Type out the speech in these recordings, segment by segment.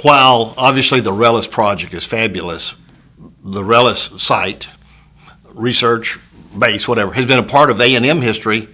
While obviously the RELIS project is fabulous, the RELIS site, research base, whatever, has been a part of A&M history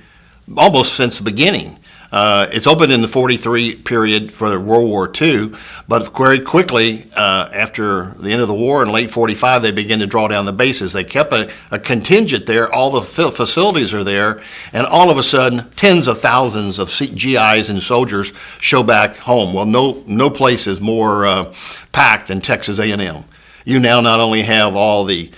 almost since the beginning. It's opened in the 43 period for World War II, but very quickly after the end of the war in late 45, they began to draw down the bases. They kept a contingent there. All the facilities are there, and all of a sudden, tens of thousands of GIs and soldiers show back home. Well, no place is more packed than Texas A&M. You now not only have all the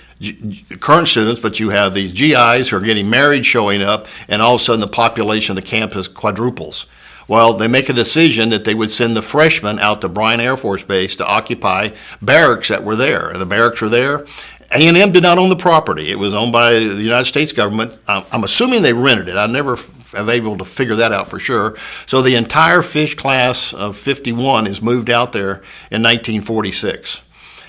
current students, but you have these GIs who are getting married showing up, and all of a sudden the population of the campus quadruples. Well, they make a decision that they would send the freshmen out to Bryan Air Force Base to occupy barracks that were there. And the barracks were there. A&M did not own the property. It was owned by the United States government. I'm assuming they rented it. I never have able to figure that out for sure. So the entire Fish class of 51 is moved out there in 1946.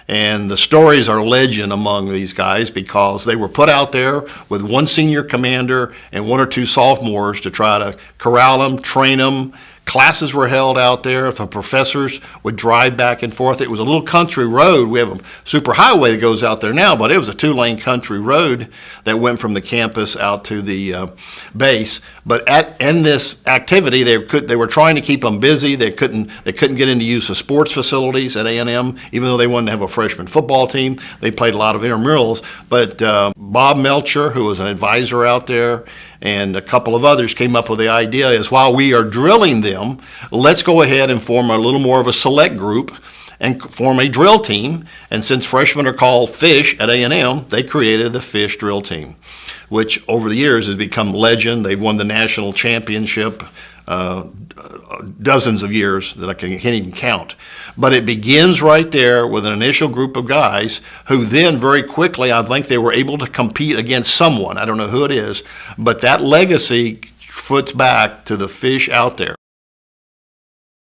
And the stories are legend among these guys because they were put out there with one senior commander and one or two sophomores to try to corral them, train them. Classes were held out there. The professors would drive back and forth. It was a little country road. We have a super highway that goes out there now, but it was a 2-lane country road that went from the campus out to the base. But in this activity, they were trying to keep them busy. They couldn't get into use of sports facilities at A&M, even though they wanted to have a freshman football team. They played a lot of intramurals. But Bob Melcher, who was an advisor out there, and a couple of others came up with the idea is while we are drilling them, let's go ahead and form a little more of a select group and form a drill team. And since freshmen are called Fish at A&M, they created the Fish drill team, which over the years has become legend. They've won the national championship dozens of years that I can't even count. But it begins right there with an initial group of guys who then very quickly, I think they were able to compete against someone. I don't know who it is, but that legacy foots back to the Fish out there.